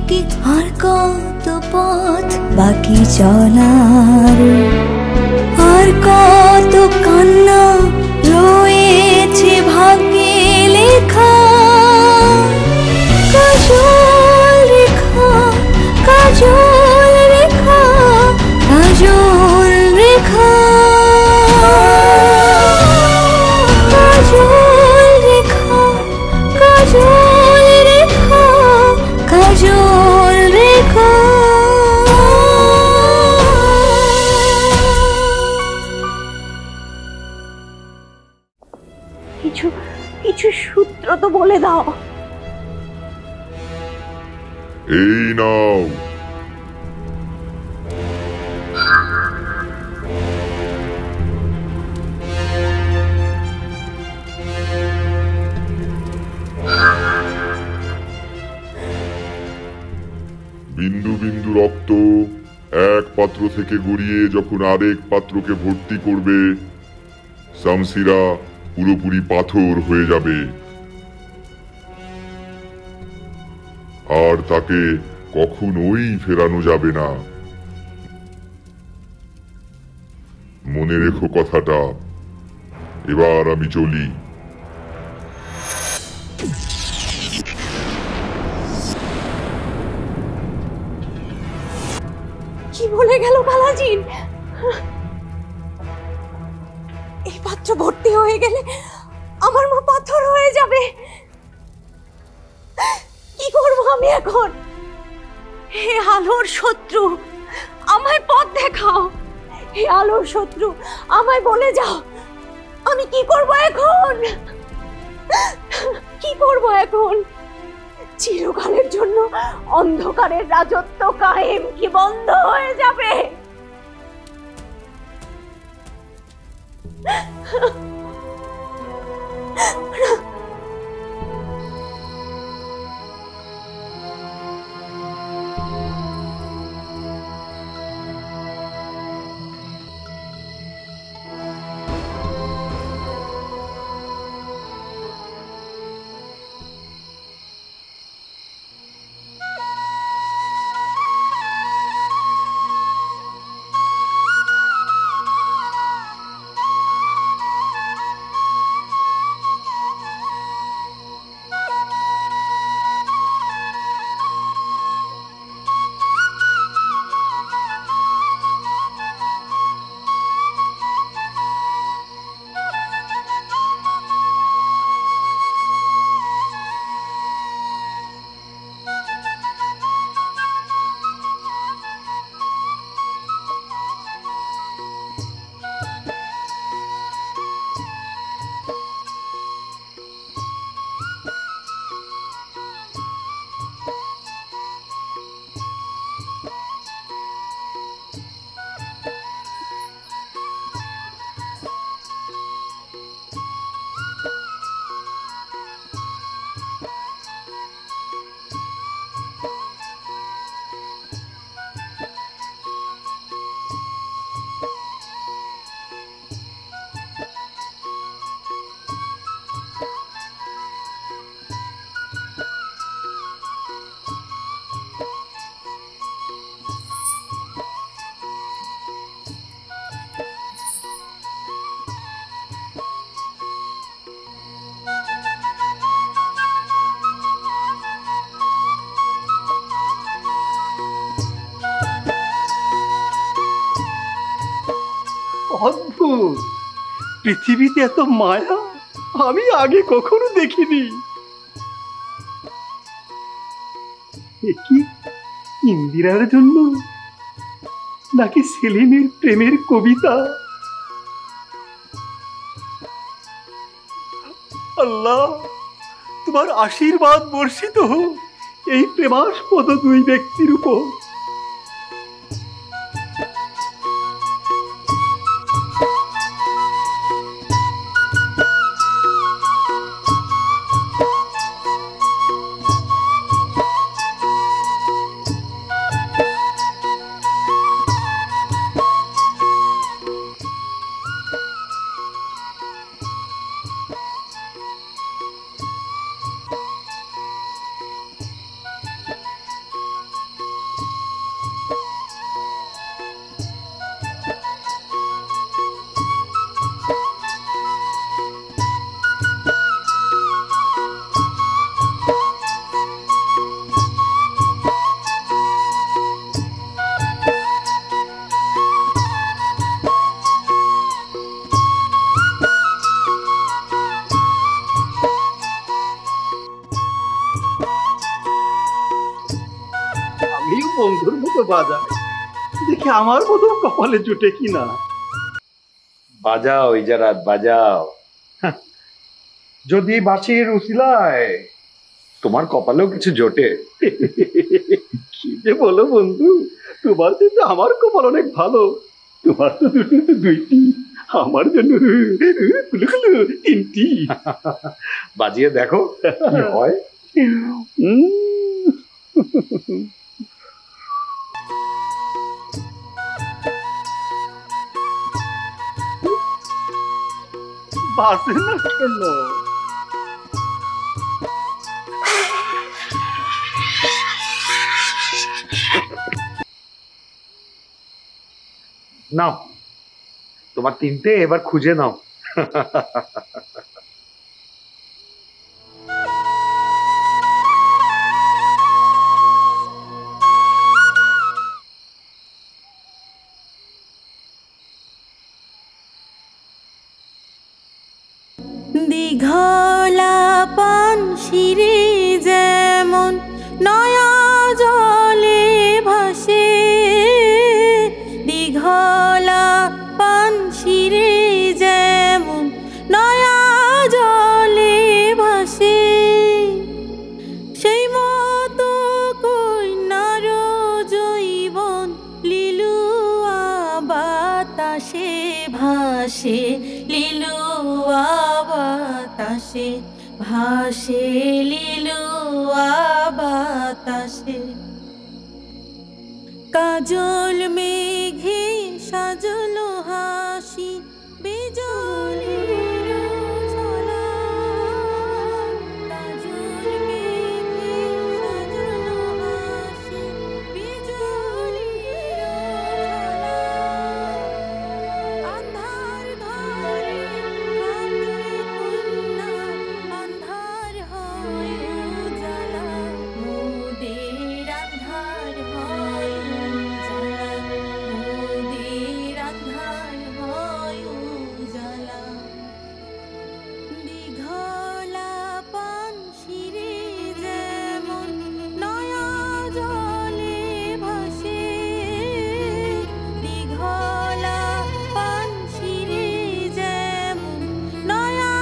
কি আর কত পথ বাকি চলার, আর কত কান্না রয়েছে ভাগ্যে লেখা। কাজল রেখা, কাজল রেখা, কাজল রেখা, কাজল রেখা, কাজল রেখা, কাজল রেখা। কিছু কিছু সূত্র তো বলে দাও। এই নাও। বিন্দু বিন্দু রক্ত এক পাত্র থেকে গড়িয়ে যখন আরেক পাত্রকে ভর্তি করবে, শামসিরা পুরোপুরি পাথর হয়ে যাবে, আর তাকে কখনোই ফেরানো যাবে না। মনে রেখো কথাটা। এবার আমি চলি। কি বলে গেল কালাজিন? এই পাত্র ভর্তি হয়ে গেলে আমার মা পাথর হয়ে যাবে। কি করব আমি এখন? হে আলোর শত্রু, আমায় পথ দেখাও। হে আলোর শত্রু, আমায় বলে যাও আমি কি করব এখন? কি করব এখন? চিরকালের জন্য অন্ধকারের রাজত্ব কায়েম কি বন্ধ হয়ে যাবে? অদ্ভুত, পৃথিবীতে এত মায়া আমি আগে কখনো দেখিনি। কি ইন্দিরার জন্য নাকি সেলিমের প্রেমের কবিতা? আল্লাহ, তোমার আশীর্বাদ বর্ষিত হোক এই প্রেমাস্পদ দুই ব্যক্তির উপর। বন্ধুর মতো বাজায়, দেখি আমার মতো কপালে জুটে কিনা। বাজাও ইজারাত বাজাও, যদি বাঁশির উসিলায় তোমার কপালেও কিছু জোটে। কি যে বলো বন্ধু, তোমার কিন্তু আমার কপাল অনেক ভালো। তোমার তো দুইটি, আমার জন্য তিনটি। বাজিয়ে দেখো কি হয়। বাসে না কেন? নাও তোমার তিনটে, এবার খুঁজে নাও। দীঘলা পান শিরে যেমন নয়া জলে ভাসে, দীঘলা পান শিরে যেমন নয়া জলে ভাসে, সেই মতো কন্যার জৈবন লিলুয়া বাতাসে ভাসে, লিলুয়া বাতাসে ভাসে, লিলুয়া বাতাসে। কাজল মেঘে সাজলো হাসি, বিজলির ঝলা, কাজল মেঘে সাজলো হাসি, বিজলির ঝলা। আন্ধার ঘরে থাকে কন্যা, আন্ধার হয় উজালা, মোদের আন্ধার হয় উজালা, মোদের আন্ধার হয় উজালা। দীঘলা পান শিরে যেমন নয়া জলে ভাসে, দীঘলা পান শিরে যেমন নয়া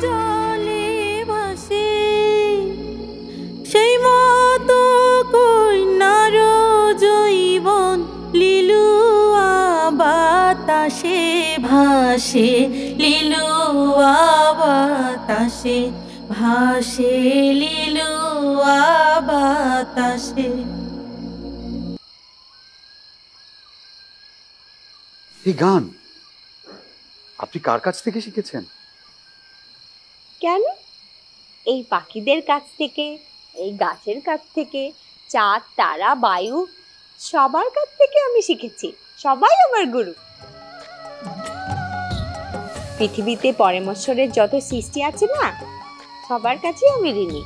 জলে ভাসে, সেই মতো কন্যার জৈবন লিলুয়া বাতাসে ভাসে, লিলুয়া বাতাসে ভাসে, লিলুয়া বাতাসে। এই গান আপনি কার কাছ থেকে শিখেছেন? কেন? এই পাখিদের কাছ থেকে, এই গাছের কাছ থেকে, চাঁদ তারা বায়ু সবার কাছ থেকে আমি শিখেছি। সবাই আমার গুরু। পৃথিবীতে পরমেশ্বরের যত সৃষ্টি আছে না, সবার কাছেই আমি ঋণী।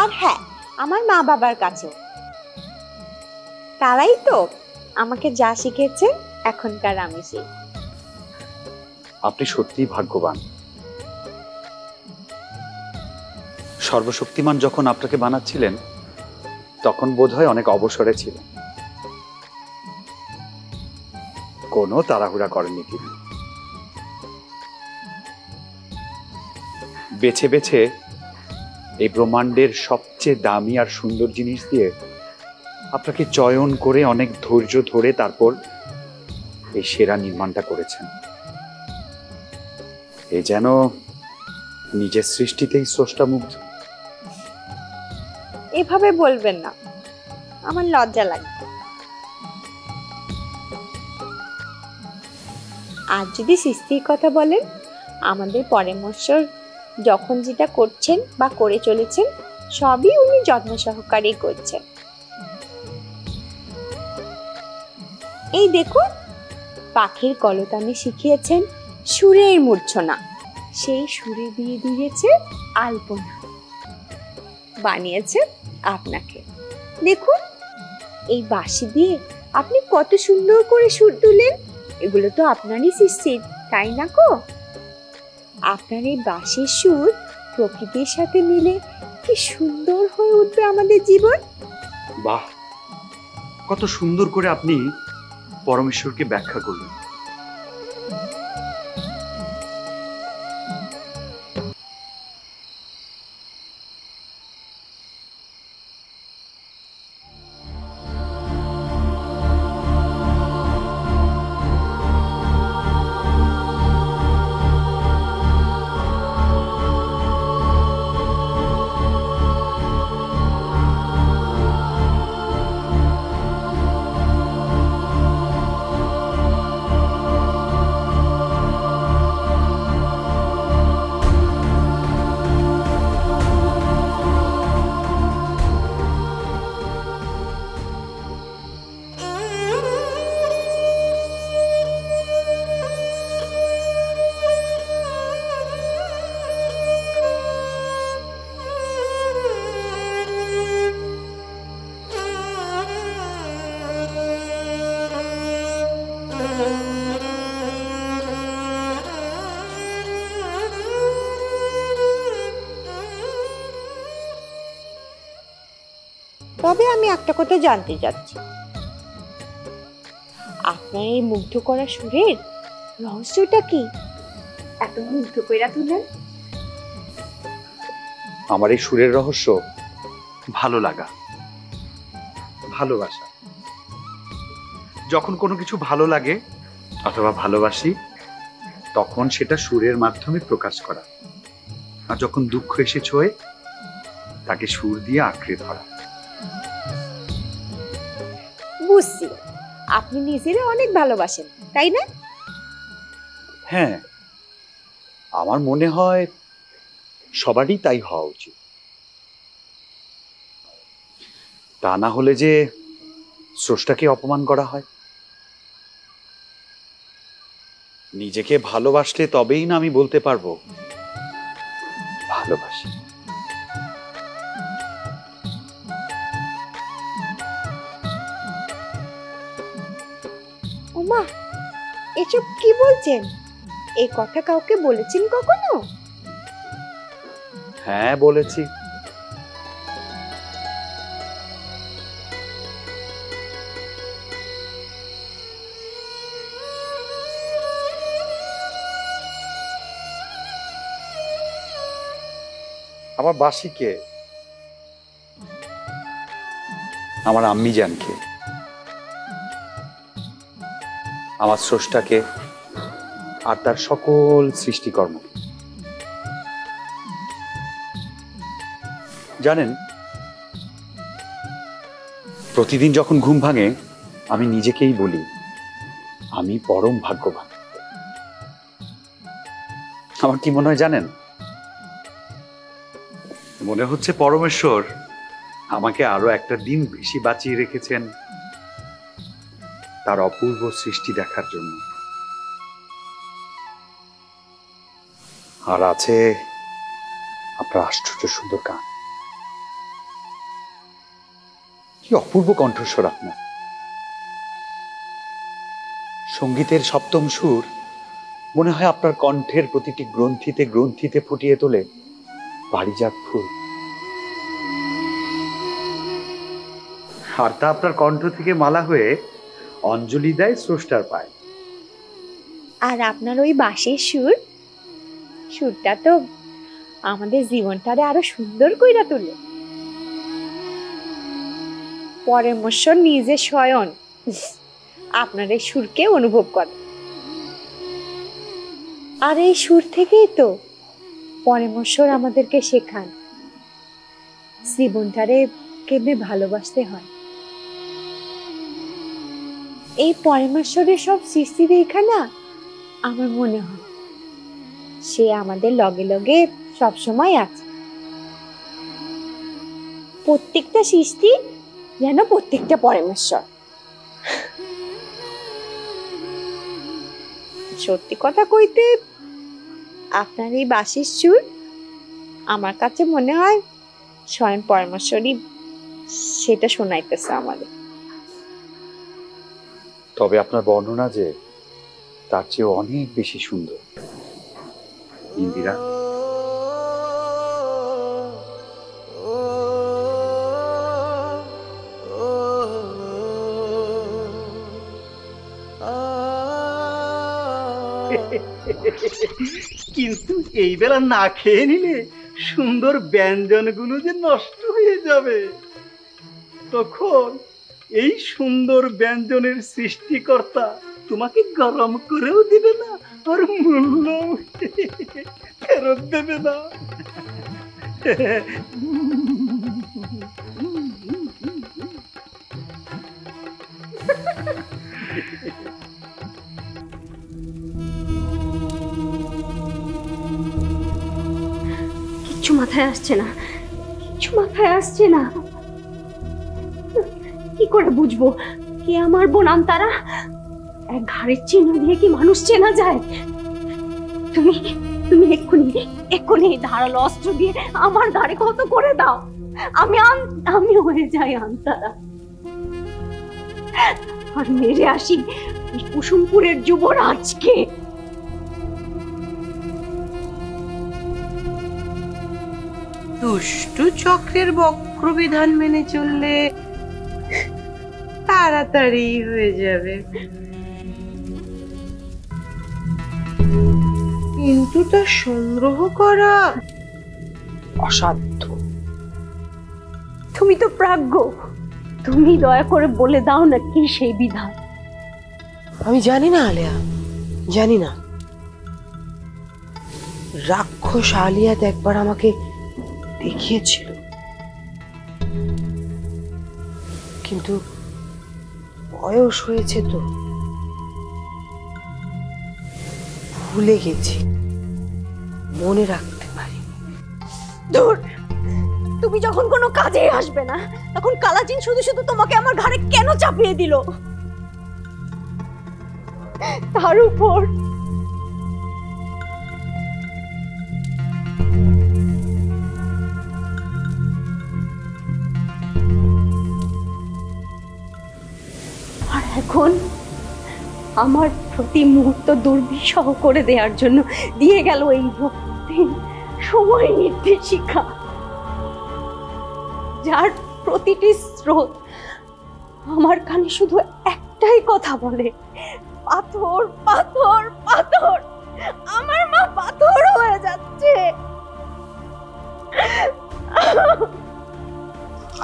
আর হ্যাঁ, আমার মা বাবার কাছেও। তারাই তো আমাকে যা শিখেছে এখনকার আমি সেই। আপনি সত্যিই ভাগ্যবান। সর্বশক্তিমান যখন আপনাকে বানাচ্ছিলেন তখন বোধহয় অনেক অবসরে ছিলেন, কোনো তাড়াহুড়া করেননি তিনি। বেছে বেছে এই ব্রহ্মাণ্ডের সবচেয়ে দামি আর সুন্দর জিনিস দিয়ে আপনাকে চয়ন করে অনেক ধৈর্য ধরে তারপর এই সেরা নির্মাণটা করেছেন। এ যেন নিজের সৃষ্টিতেই স্রষ্টা মুগ্ধ। এভাবে বলবেন না, আমার লজ্জা লাগে। আর যদি সৃষ্টির কথা বলেন, আমাদের পরমেশ্বর যখন যেটা করছেন বা করে চলেছেন সবই উনি যত্ন সহকারে করছেন। এই দেখুন, পাখির কলতানে শিখিয়েছেন সুরের মূর্ছনা, সেই সুরে দিয়ে দিয়েছে আলপনা, বানিয়েছে আপনাকে। দেখুন, এই বাঁশি দিয়ে আপনি কত সুন্দর করে সুর তুলেন। এগুলো তো আপনারই সৃষ্টি, তাই না গো? আপনার এই বাঁশির সুর প্রকৃতির সাথে মিলে কি সুন্দর হয়ে উঠবে আমাদের জীবন। বাহ, কত সুন্দর করে আপনি পরমেশ্বরকে ব্যাখ্যা করলেন। তবে আমি একটা কথা জানতে চাচ্ছি, আপনার এই মুগ্ধ করা সুরের রহস্যটা কি? এত মুগ্ধ কইরা তুলেন। আমার এই সুরের রহস্য ভালো লাগা, ভালোবাসা। যখন কোনো কিছু ভালো লাগে অথবা ভালোবাসি, তখন সেটা সুরের মাধ্যমে প্রকাশ করা, আর যখন দুঃখ এসে ছোঁয় তাকে সুর দিয়ে আঁকড়ে ধরা। বুঝছি, আপনি নিজেরা অনেক ভালোবাসেন, তাই না? হ্যাঁ, আমার মনে হয় সবারই তাই হওয়া উচিত। তা না হলে যে স্রষ্টাকে অপমান করা হয়। নিজেকে ভালোবাসলে তবেই না আমি বলতে পারবো ভালোবাসি। ওমা, এসব কি বলছেন? এই কথা কাউকে বলেছেন কখনো? হ্যাঁ, বলেছি। আমার বাসিকে, আমার আম্মি জানকে, আমার স্রষ্টাকে, আর তার সকল সৃষ্টিকর্ম। জানেন, প্রতিদিন যখন ঘুম ভাঙে আমি নিজেকেই বলি আমি পরম ভাগ্যবান। আমার কি মনে হয় জানেন? মনে হচ্ছে পরমেশ্বর আমাকে আরো একটা দিন বেশি বাঁচিয়ে রেখেছেন তার অপূর্ব সৃষ্টি দেখার জন্য। আর আছে আপনার আশ্চর্য সুন্দর গান। কি অপূর্ব কণ্ঠস্বর আপনার! সঙ্গীতের সপ্তম সুর মনে হয় আপনার কণ্ঠের প্রতিটি গ্রন্থিতে গ্রন্থিতে ফুটিয়ে তোলে পারিজাত ফুল। আর তা আপনার কণ্ঠ থেকে মালা হয়ে অঞ্জলি দেয় স্রষ্টার পায়। আর আপনার ওই বাঁশির সুর, সুরটা তো আমাদের জীবনটারে আরো সুন্দর কইরা তুলে। পরমেশ্বর নিজে স্বয়ং আপনার এই সুরকে অনুভব করে। আর এই সুর থেকেই তো পরমেশ্বর আমাদেরকে শেখান জীবনটারে কেমনে ভালোবাসতে হয়। এই পরমেশ্বরের সব সৃষ্টি দেখা না আমার মনে হয় সে আমাদের লগে লগে সবসময় আছে। প্রত্যেকটা সৃষ্টি যেন প্রত্যেকটা পরমেশ্বর। সত্যি কথা কইতে, আপনার এই বাঁশির সুর আমার কাছে মনে হয় স্বয়ং পরমেশ্বরই সেটা শোনাইতেছে আমাদের। তবে আপনার বর্ণনা যে তার চেয়ে অনেক বেশি সুন্দর। ইন্দিরা, কিন্তু এই বেলা না খেয়ে নিলে সুন্দর ব্যঞ্জনগুলো যে নষ্ট হয়ে যাবে, তখন এই সুন্দর ব্যঞ্জনের সৃষ্টিকর্তা তোমাকে গরম করেও দিবে না, আর মূল্য ফেরত দেবে না। কিচ্ছু মাথায় আসছে না, কিচ্ছু মাথায় আসছে না। কি করে বুঝবো কে আমার বোন আন্তারা? এক ঘাড়ের চিহ্ন দিয়ে কি মানুষ চেনা যায়? তুমি তুমি এক্ষুনি এই ধারালো অস্ত্র দিয়ে আমার ঘাড়ে ক্ষত করে দাও। আমি হয়ে যাই আন্তারা, আর মেরে আসি এই কুসুমপুরের যুবরাজকে। দুষ্টু চক্রের বক্রবিধান মেনে চললে তাড়াতাড়ি হয়ে যাবে, কিন্তু তা সংগ্রহ করা অসাধ্য। তুমি তো প্রাজ্ঞ, তুমি দয়া করে বলে দাও না কি সেই বিধান। আমি জানি না আলিয়া, জানি না। রাক্ষস আলিয়াত একবার আমাকে দেখিয়েছিল, কিন্তু বয়স হয়েছে তো ভুলে গেছি, মনে রাখতে পারি। ধুর, তুমি যখন কোনো কাজে আসবে না তখন কালাজিন শুধু শুধু তোমাকে আমার ঘাড়ে কেন চাপিয়ে দিল? তার উপর আর এখন আমার প্রতি মুহূর্ত দুর্বিষহ করে দেওয়ার জন্য দিয়ে গেল এই রক্তিম সময় নির্দেশিকা, যার প্রতিটি স্রোত আমার কানে শুধু একটাই কথা বলে, পাথর পাথর পাথর। আমার মা পাথর হয়ে যাচ্ছে।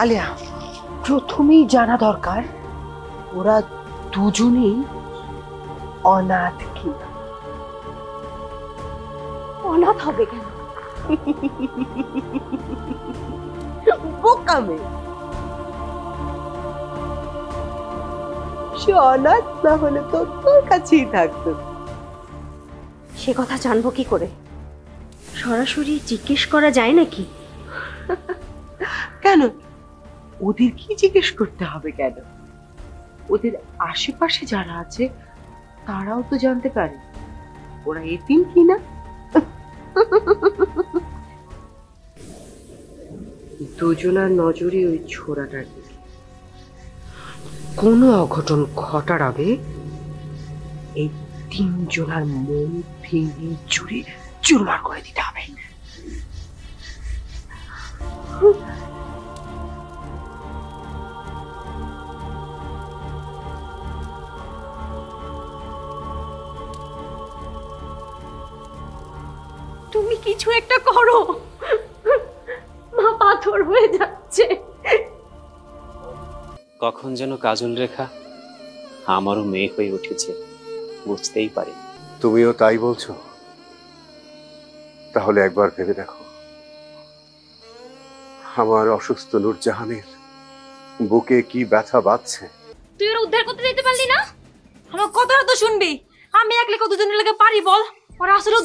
আলিয়া, প্রথমেই জানা দরকার ওরা দুজনেই অনাথ কিনা। অনাথ হবে কেন? বোকামে, সে অনাথ না হলে তো তোর কাছেই থাকতো। সে কথা জানবো কি করে? সরাসরি জিজ্ঞেস করা যায় নাকি? কেন ওদের কি জিজ্ঞেস করতে হবে? কেন ওদের আশেপাশে যারা আছে তারাও তো জানতে পারে ওরা এতিম কিনা। দুজনার নজরে ওই ছোড়াটার দিকে। কোনো অঘটন ঘটার আগে এই তিনজনার মন ভেঙে চুরে চুরমার করে দিতে হবে। তুমি কিছু একটা করো, মা পাথর হয়ে যাচ্ছে। কখন যেন কাজল রেখা আমারও মেয়ে হয়ে উঠেছে, বুঝতেই পারি। তুমিও তাই বলছো? তাহলে একবার ভেবে দেখো, আমার অসুস্থ নূরজাহানের বুকে কি ব্যথা বাজছে। তুই ওরা উদ্ধার করতে যেতে পারলি না? আমার কথাটা তো শুনবি। আমি একলা দুজনের লেগে পারি বল? ওরা আসলে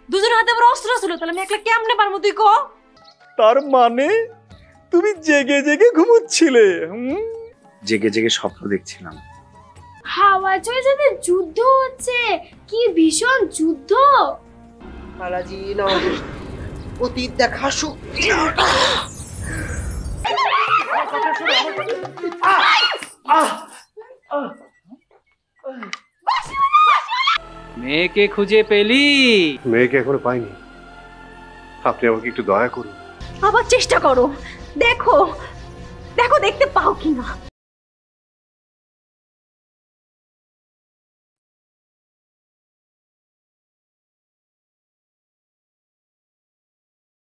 দুজনের হাতে আবার অস্ত্র ছিল, তাহলে আমি একলা কেমনে পারবো তুই ক? তার মানে তুমি জেগে জেগে ঘুমোচ্ছিলে? জেগে জেগে স্বপ্ন দেখছিলাম। হাওয়া জয় যাদের যুদ্ধ হচ্ছে, কি ভীষণ যুদ্ধ! বালাজি অতীত দেখা শক্তি। মেয়েকে খুঁজে পেলি? মেয়েকে এখনো পাইনি, আপনি আমাকে একটু দয়া করুন। আবার চেষ্টা করো, দেখো দেখো দেখতে পাও কিনা।